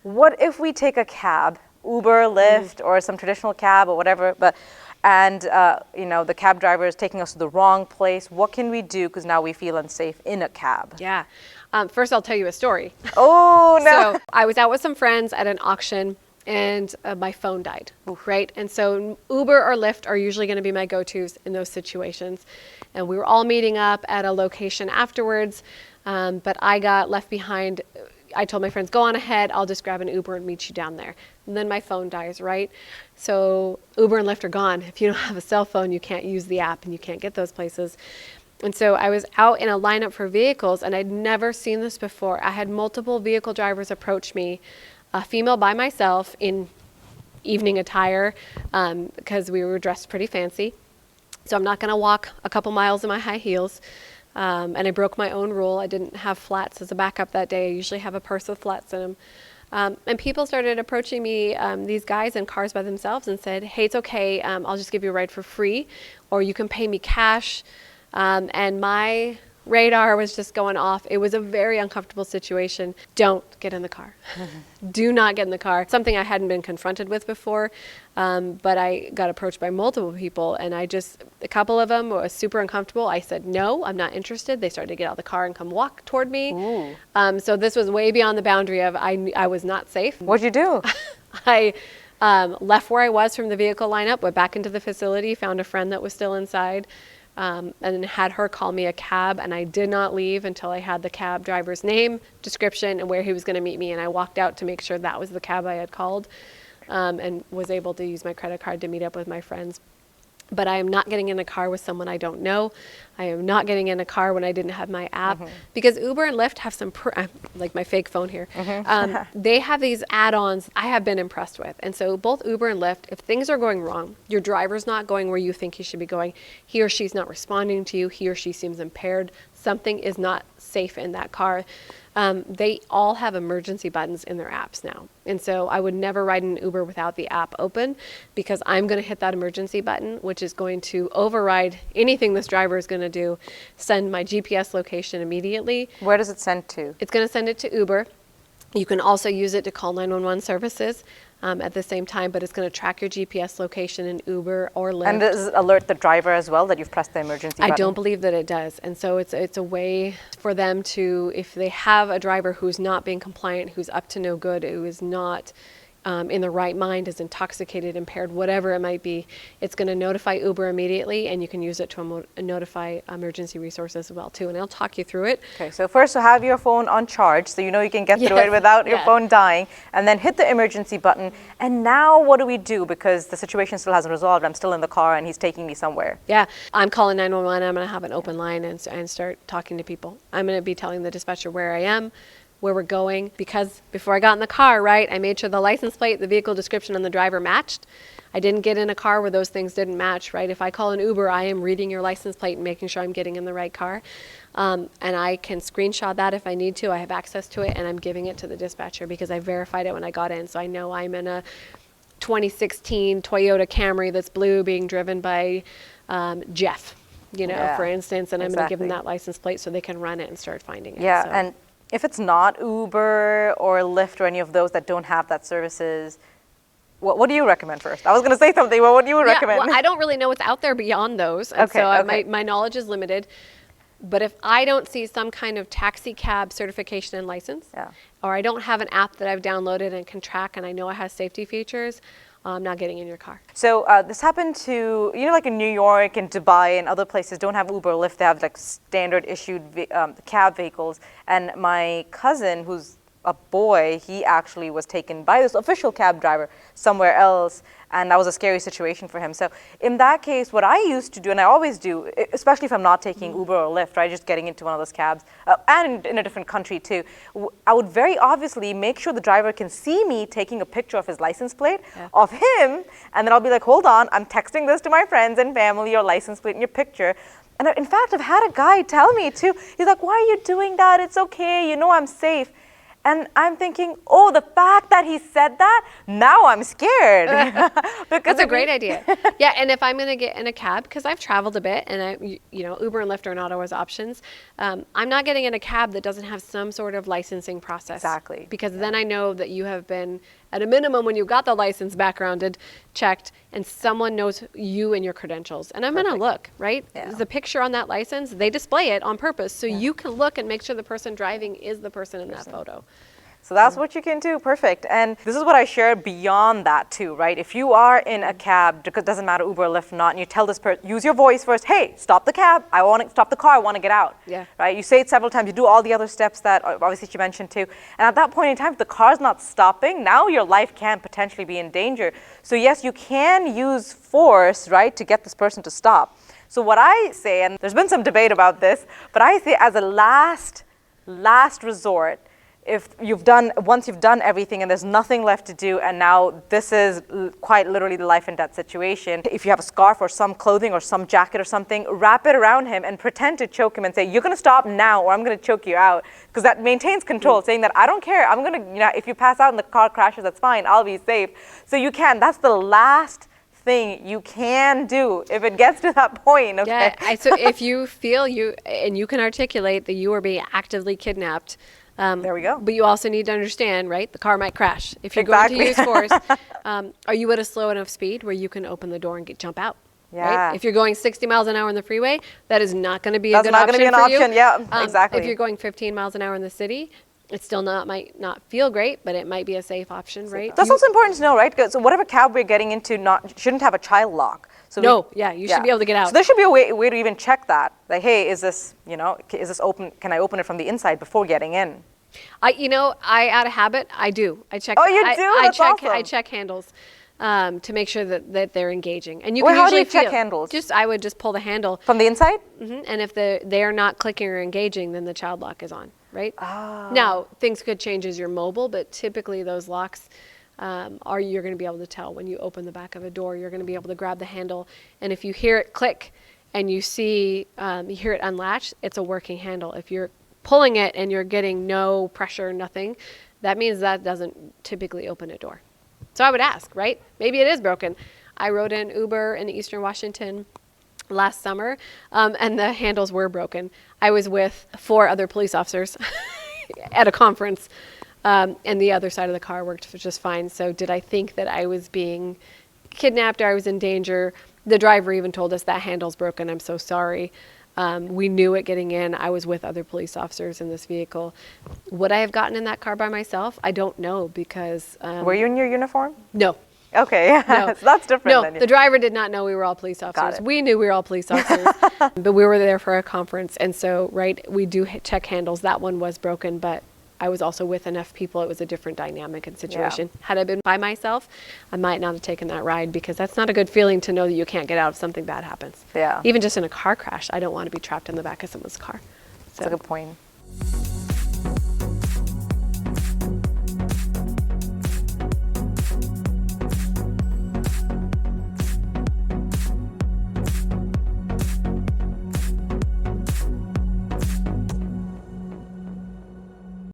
what if we take a cab, Uber, Lyft, or some traditional cab or whatever, and the cab driver is taking us to the wrong place? What can we do? Because now we feel unsafe in a cab. Yeah. First, I'll tell you a story. Oh, no. So I was out with some friends at an auction, and my phone died, right? And so Uber or Lyft are usually going to be my go-tos in those situations. And we were all meeting up at a location afterwards, but I got left behind. I told my friends, go on ahead, I'll just grab an Uber and meet you down there. And then my phone dies, right? So Uber and Lyft are gone. If you don't have a cell phone, you can't use the app and you can't get those places. And so I was out in a lineup for vehicles, and I'd never seen this before. I had multiple vehicle drivers approach me, a female by myself in evening attire, because we were dressed pretty fancy. So I'm not going to walk a couple miles in my high heels. And I broke my own rule. I didn't have flats as a backup that day. I usually have a purse with flats in them. And people started approaching me, these guys in cars by themselves, and said, hey, it's okay. I'll just give you a ride for free, or you can pay me cash. And my radar was just going off. It was a very uncomfortable situation. Don't get in the car. Do not get in the car. Something I hadn't been confronted with before, but I got approached by multiple people, and a couple of them were super uncomfortable. I said, no, I'm not interested. They started to get out of the car and come walk toward me. So this was way beyond the boundary of I was not safe. What'd you do? I left where I was from the vehicle lineup, went back into the facility, found a friend that was still inside, and had her call me a cab, and I did not leave until I had the cab driver's name, description, and where he was going to meet me, and I walked out to make sure that was the cab I had called, and was able to use my credit card to meet up with my friends. But I am not getting in a car with someone I don't know. I am not getting in a car when I didn't have my app, because Uber and Lyft have some, like my fake phone here, they have these add-ons I have been impressed with. And so both Uber and Lyft, if things are going wrong, your driver's not going where you think he should be going, he or she's not responding to you, he or she seems impaired, something is not safe in that car, they all have emergency buttons in their apps now. And so I would never ride an Uber without the app open, because I'm going to hit that emergency button, which is going to override anything this driver is going to do, send my GPS location immediately. Where does it send to? It's going to send it to Uber. You can also use it to call 911 services at the same time, but it's going to track your GPS location in Uber or Lyft. And does it alert the driver as well that you've pressed the emergency button? I don't believe that it does. And so it's a way for them to, if they have a driver who's not being compliant, who's up to no good, who is not in the right mind, is intoxicated, impaired, whatever it might be, it's going to notify Uber immediately, and you can use it to notify emergency resources as well too. And I'll talk you through it. Okay, so first, have your phone on charge, so you know you can get through it without your phone dying, and then hit the emergency button. And now what do we do? Because the situation still hasn't resolved. I'm still in the car and he's taking me somewhere. Yeah, I'm calling 911. I'm going to have an open line and start talking to people. I'm going to be telling the dispatcher where I am, where we're going, because before I got in the car, right, I made sure the license plate, the vehicle description, and the driver matched. I didn't get in a car where those things didn't match, right? If I call an Uber, I am reading your license plate and making sure I'm getting in the right car. And I can screenshot that if I need to. I have access to it, and I'm giving it to the dispatcher because I verified it when I got in. So I know I'm in a 2016 Toyota Camry that's blue being driven by Jeff, for instance, and I'm going to give them that license plate so they can run it and start finding it. Yeah, so. And if it's not Uber or Lyft or any of those that don't have that services, what do you recommend first? I was going to say something, but what do you recommend? Well, I don't really know what's out there beyond those, and my knowledge is limited. But if I don't see some kind of taxi cab certification and license, or I don't have an app that I've downloaded and can track and I know it has safety features, I'm not getting in your car. So this happened to, like in New York and Dubai and other places don't have Uber or Lyft. They have like standard issued cab vehicles. And my cousin, who's a boy, he actually was taken by this official cab driver somewhere else, and that was a scary situation for him. So in that case, what I used to do, and I always do, especially if I'm not taking Uber or Lyft, right, just getting into one of those cabs, and in a different country too, I would very obviously make sure the driver can see me taking a picture of his license plate of him, and then I'll be like, hold on, I'm texting this to my friends and family, your license plate and your picture. And in fact, I've had a guy tell me too, he's like, why are you doing that? It's okay, I'm safe. And I'm thinking, oh, the fact that he said that, now I'm scared. That's a great idea. Yeah, and if I'm going to get in a cab, because I've traveled a bit, and Uber and Lyft are not always options. I'm not getting in a cab that doesn't have some sort of licensing process. Exactly. Because then I know that you have been, at a minimum, when you got the license backgrounded, checked, and someone knows you and your credentials. And I'm going to look, right? Yeah. The picture on that license, they display it on purpose, so you can look and make sure the person driving is the person in that photo. So that's what you can do. Perfect. And this is what I share beyond that too, right? If you are in a cab, it doesn't matter Uber or Lyft or not, and you tell this person, use your voice first, hey, stop the cab, I want to stop the car, I want to get out. Yeah. Right? You say it several times, you do all the other steps that obviously she mentioned too. And at that point in time, if the car's not stopping, now your life can potentially be in danger. So yes, you can use force, right, to get this person to stop. So what I say, and there's been some debate about this, but I say as a last resort, once you've done everything and there's nothing left to do, and now this is quite literally the life and death situation, if you have a scarf or some clothing or some jacket or something, wrap it around him and pretend to choke him and say, you're going to stop now or I'm going to choke you out. Because that maintains control, saying that I don't care, I'm going to, if you pass out and the car crashes, that's fine, I'll be safe. So you can, that's the last thing you can do if it gets to that point. Okay? Yeah, so if you feel and you can articulate that you are being actively kidnapped, there we go. But you also need to understand, right? The car might crash. If you're going to use force, are you at a slow enough speed where you can open the door and jump out? Yeah. Right? If you're going 60 miles an hour on the freeway, that is not going to be That's a good not option going to be an for option. you. Yeah, exactly. If you're going 15 miles an hour in the city, it still might not feel great, but it might be a safe option, right? That's also important to know, right? So whatever cab we're getting into shouldn't have a child lock. So you should be able to get out. So there should be a way to even check that. Like, hey, is this open? Can I open it from the inside before getting in? I out of habit, I do. I check. Oh, you do? That's awesome. I check handles to make sure that they're engaging. And you Well, can how do usually you check handles? I would just pull the handle From the inside? and if they are not clicking or engaging, then the child lock is on. Right. Oh. Now things could change as you're mobile, but typically those locks you're going to be able to tell when you open the back of a door. You're going to be able to grab the handle, and if you hear it click and you hear it unlatch, it's a working handle. If you're pulling it and you're getting no pressure, nothing, that means that doesn't typically open a door. So I would ask, right? Maybe it is broken. I rode in Uber in Eastern Washington last summer, and the handles were broken. I was with 4 other police officers at a conference, and the other side of the car worked just fine. So did I think that I was being kidnapped or I was in danger? The driver even told us that handle's broken. I'm so sorry. We knew it getting in. I was with other police officers in this vehicle. Would I have gotten in that car by myself? I don't know because... Were you in your uniform? No. Okay, No. So that's different. No, the driver did not know we were all police officers. We knew we were all police officers, but we were there for a conference. And so, right, we do check handles. That one was broken, but I was also with enough people. It was a different dynamic and situation. Yeah. Had I been by myself, I might not have taken that ride because that's not a good feeling to know that you can't get out if something bad happens. Yeah. Even just in a car crash, I don't want to be trapped in the back of someone's car. So. That's a good point.